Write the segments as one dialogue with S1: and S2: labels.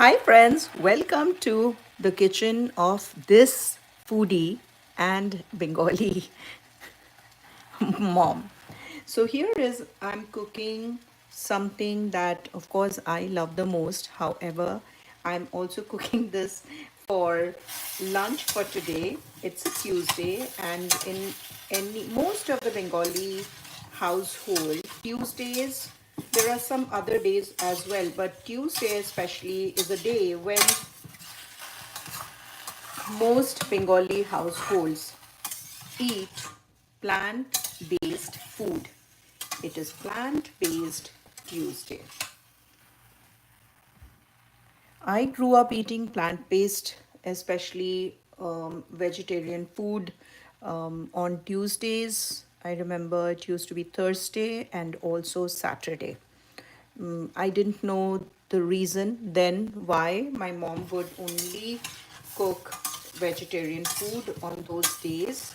S1: Hi, friends. Welcome to the kitchen of this foodie and Bengali mom. So, here is I'm cooking something that, of course, I love the most. However, I'm also cooking this for lunch for today. It's a Tuesday, and in most of the Bengali household, Tuesdays there are some other days as well, but Tuesday especially is a day when most Bengali households eat plant-based food. It is plant-based Tuesday. I grew up eating plant-based, especially vegetarian food on Tuesdays. I remember it used to be Thursday and also Saturday. I didn't know the reason then why my mom would only cook vegetarian food on those days.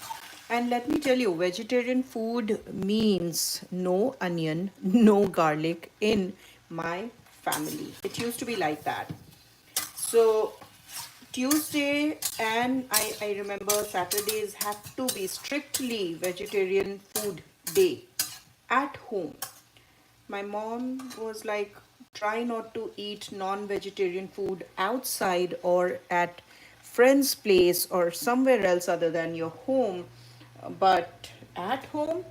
S1: And let me tell you, vegetarian food means no onion, no garlic in my family. It used to be like that. So Tuesday and I remember Saturdays have to be strictly vegetarian food day at home. My mom was like, try not to eat non-vegetarian food outside or at friend's place or somewhere else other than your home. But at home,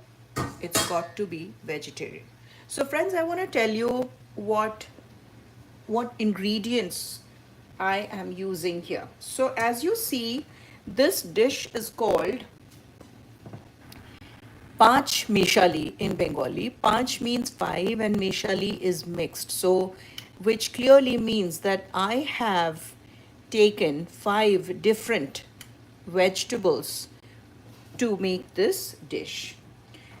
S1: it's got to be vegetarian. So friends, I want to tell you what ingredients I am using here. So as you see, this dish is called Panch Meshali in Bengali. Panch means five and Meshali is mixed. So, which clearly means that I have taken five different vegetables to make this dish.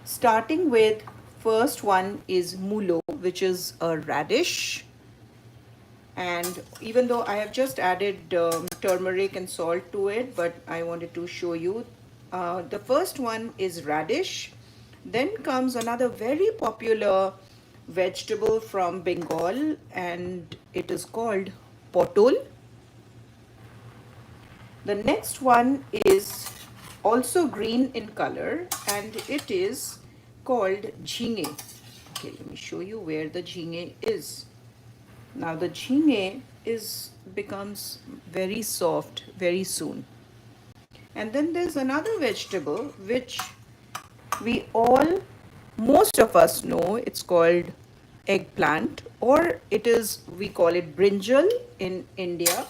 S1: Starting with first one is mulo, which is a radish. And even though I have just added turmeric and salt to it, but I wanted to show you. The first one is radish. Then comes another very popular vegetable from Bengal, and it is called potol. The next one is also green in color, and it is called jhinge. Okay, let me show you where the jhinge is. Now the jhinge is becomes very soft very soon. And then there's another vegetable which we all, most of us know. It's called eggplant, or it is, we call it brinjal in India,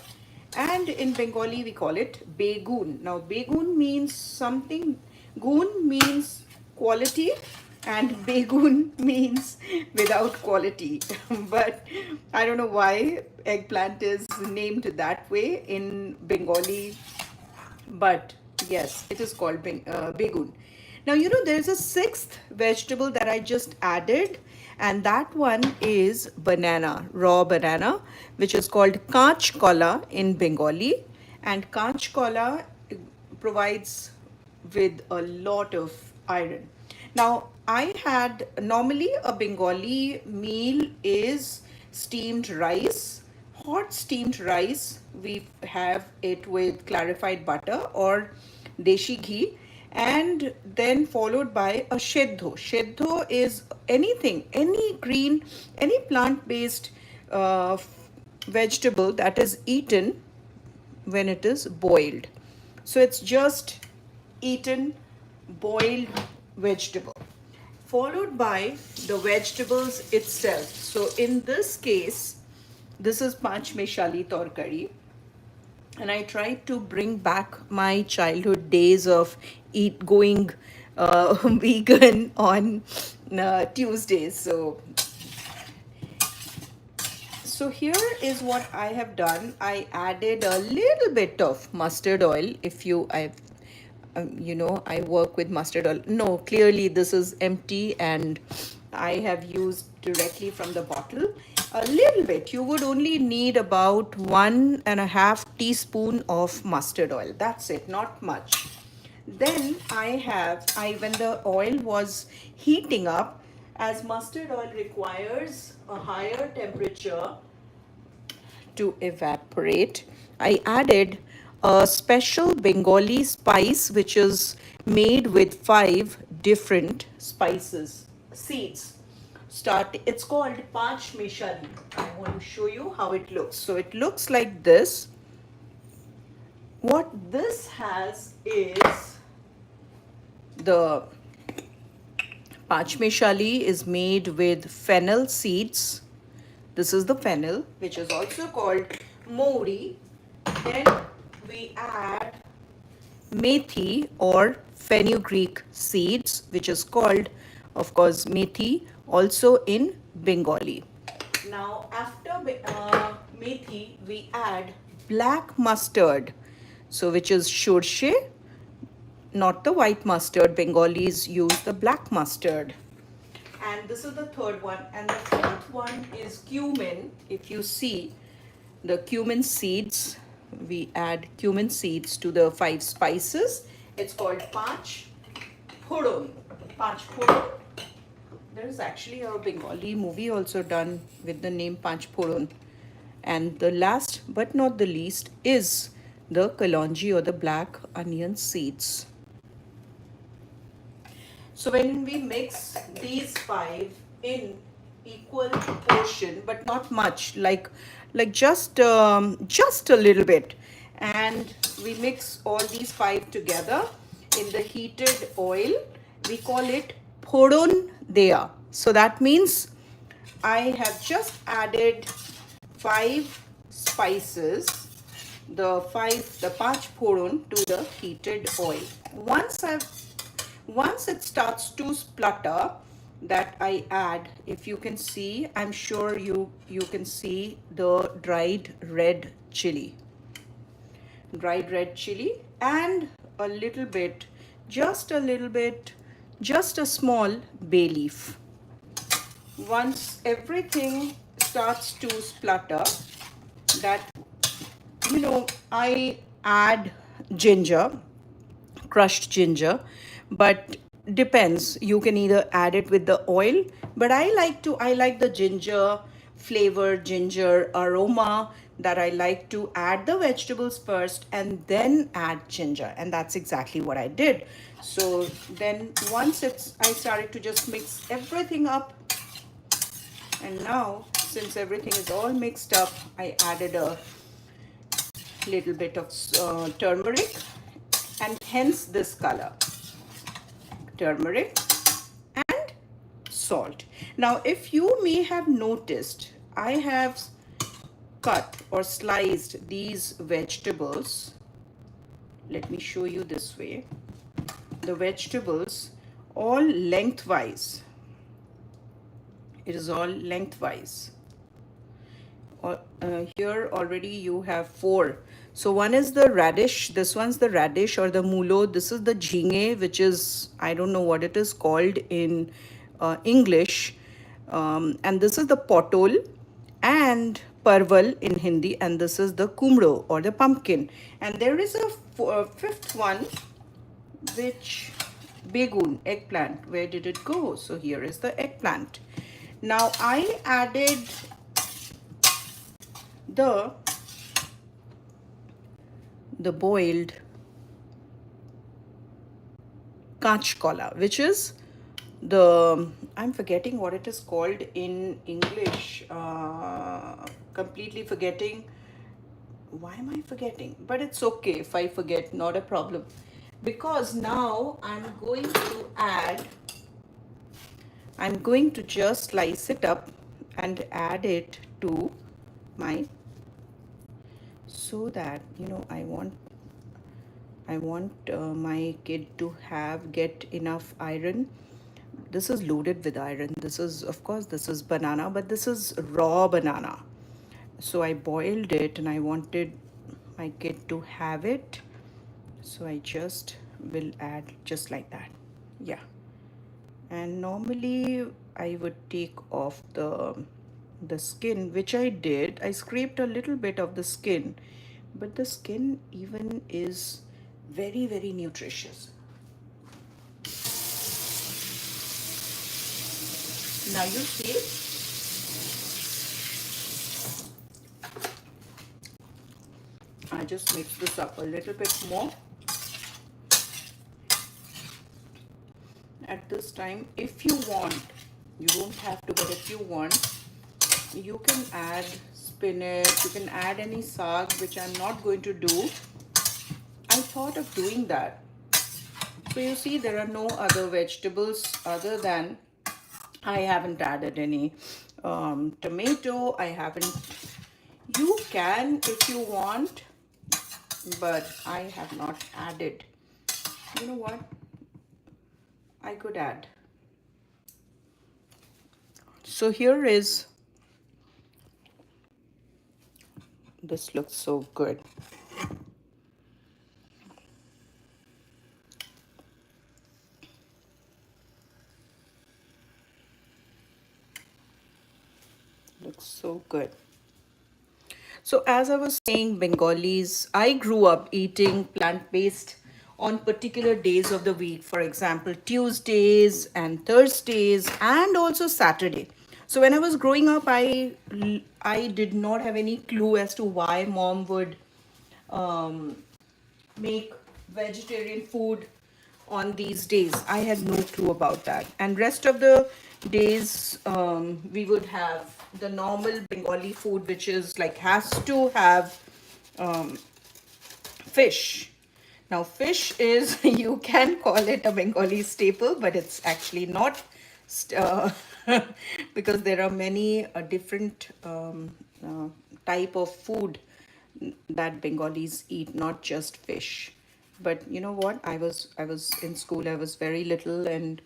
S1: and in Bengali we call it begun. Now begun means something, gun means quality, and begun means without quality. But I don't know why eggplant is named that way in Bengali, but yes, it is called begun. Now, you know, there's a sixth vegetable that I just added, and that one is banana, raw banana, which is called kanch kola in Bengali. And kanch kola provides with a lot of iron. Now, I had normally a Bengali meal is steamed rice, hot steamed rice. We have it with clarified butter or deshi ghee, and then followed by a sheddho. Sheddho is anything, any green, any plant-based vegetable that is eaten when it is boiled. So it's just eaten boiled vegetable, followed by the vegetables itself. So in this case, this is Panch Meshali Torkari, and I tried to bring back my childhood days of eat going vegan on Tuesdays. So here is what I have done. I added a little bit of mustard oil. If you, you know, I work with mustard oil. No, clearly this is empty, and I have used directly from the bottle. A little bit. You would only need about 1.5 teaspoon of mustard oil. That's it, not much. Then when the oil was heating up, as mustard oil requires a higher temperature to evaporate, I added a special Bengali spice which is made with 5 different spices, seeds. It's called Panch Meshali. I want to show you how it looks. So it looks like this. What this has is the Pachmeshali is made with fennel seeds. This is the fennel, which is also called mori. Then we add methi or fenugreek seeds, which is called, of course, methi, also in Bengali. Now, after methi, we add black mustard, so which is shorshe, not the white mustard. Bengalis use the black mustard. And this is the third one. And the fourth one is cumin. If you see the cumin seeds, we add cumin seeds to the 5 spices. It's called Panch Phoron. Panch Phoron. There is actually a Bengali movie also done with the name Panch Phoron. And the last but not the least is the kalonji or the black onion seeds. So when we mix these 5 in equal proportion, but not much, like just a little bit, and we mix all these 5 together in the heated oil, we call it phoron dea. So that means I have just added 5 spices, the panch phoron to the heated oil. Once it starts to splutter, that I add, if you can see, I'm sure you can see the dried red chili, and a little bit, just a small bay leaf. Once everything starts to splutter, that, I add ginger, crushed ginger, but depends. You can either add it with the oil, but I like the ginger flavor, ginger aroma, that I like to add the vegetables first and then add ginger, and that's exactly what I did. So then once I started to just mix everything up, and now since everything is all mixed up, I added a little bit of turmeric, and hence this color, turmeric and salt. Now, if you may have noticed, I have cut or sliced these vegetables. Let me show you this way. The vegetables all lengthwise. It is all lengthwise. Here already you have 4. So one is the radish, this one's the radish or the mulo, this is the jhinge, which is, I don't know what it is called in English, and this is the potol and parval in Hindi, and this is the kumro or the pumpkin. And there is a fifth one, which begun, eggplant. Where did it go? So here is the eggplant. Now I added the boiled kachkola, which is I'm forgetting what it is called in English, completely forgetting. Why am I forgetting? But it's okay if I forget, not a problem, because now I'm going to just slice it up and add it to my, so that I want my kid to get enough iron. This is loaded with iron. This is, of course, this is banana, but this is raw banana. So I boiled it and I wanted my kid to have it. So I just will add just like that. Yeah. And normally I would take off the skin, which I did. I scraped a little bit of the skin, but the skin even is very, very nutritious. Now you see, I just mix this up a little bit more. At this time, if you want, you don't have to, but if you want, you can add spinach, you can add any saag, which I'm not going to do. I thought of doing that. So you see, there are no other vegetables other than, I haven't added any tomato. I haven't, you can if you want, but I have not added. You know what? I could add. So here is, this looks so good. Looks so good. So as I was saying, Bengalis, I grew up eating plant-based on particular days of the week. For example, Tuesdays and Thursdays and also Saturday. So when I was growing up, I did not have any clue as to why mom would um, make vegetarian food on these days. I had no clue about that. And rest of the days, we would have the normal Bengali food, which is like, has to have fish. Now, fish is, you can call it a Bengali staple, but it's actually not, because there are many different type of food that Bengalis eat, not just fish. But you know what? I was in school. I was very little, and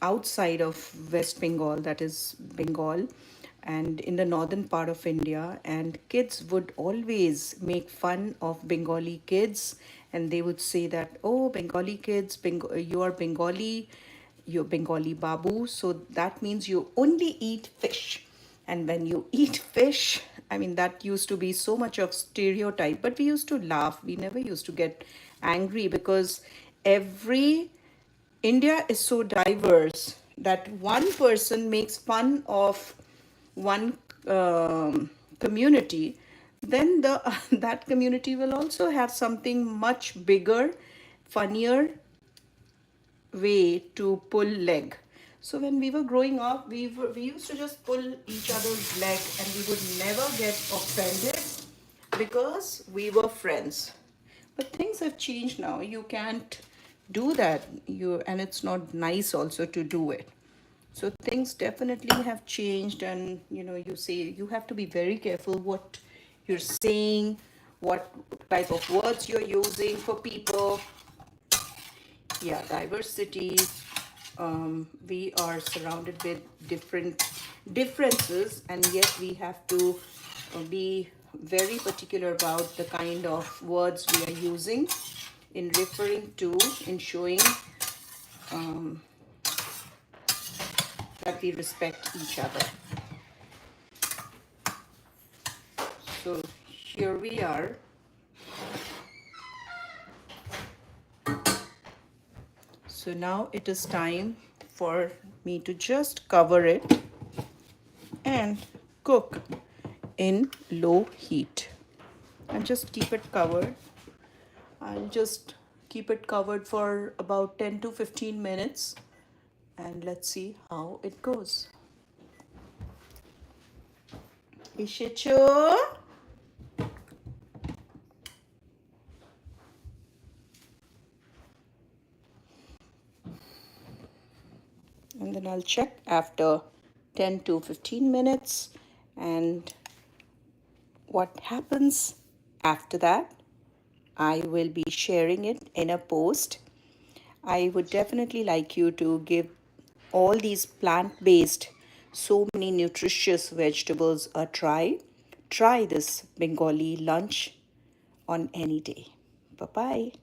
S1: outside of West Bengal, that is Bengal, and in the northern part of India, and kids would always make fun of Bengali kids, and they would say that, oh, Bengali kids, you are Bengali, you're Bengali babu, so that means you only eat fish. And when you eat fish, I mean, that used to be so much of stereotype, but we used to laugh. We never used to get angry, because every India is so diverse that one person makes fun of one community, then the that community will also have something much bigger, funnier way to pull leg. So when we were growing up, we used to just pull each other's leg, and we would never get offended because we were friends. But things have changed now. You can't do that. And it's not nice also to do it. So things definitely have changed, and you say you have to be very careful what you're saying, what type of words you're using for people. Yeah, diversity. We are surrounded with different differences, and yet we have to be very particular about the kind of words we are using in referring to, in showing that we respect each other. So here we are. So now it is time for me to just cover it and cook in low heat, and just keep it covered. I'll just keep it covered for about 10 to 15 minutes, and let's see how it goes. Ishichu? And then I'll check after 10 to 15 minutes, and what happens after that, I will be sharing it in a post. I would definitely like you to give all these plant-based, so many nutritious vegetables a try. Try this Bengali lunch on any day. Bye-bye.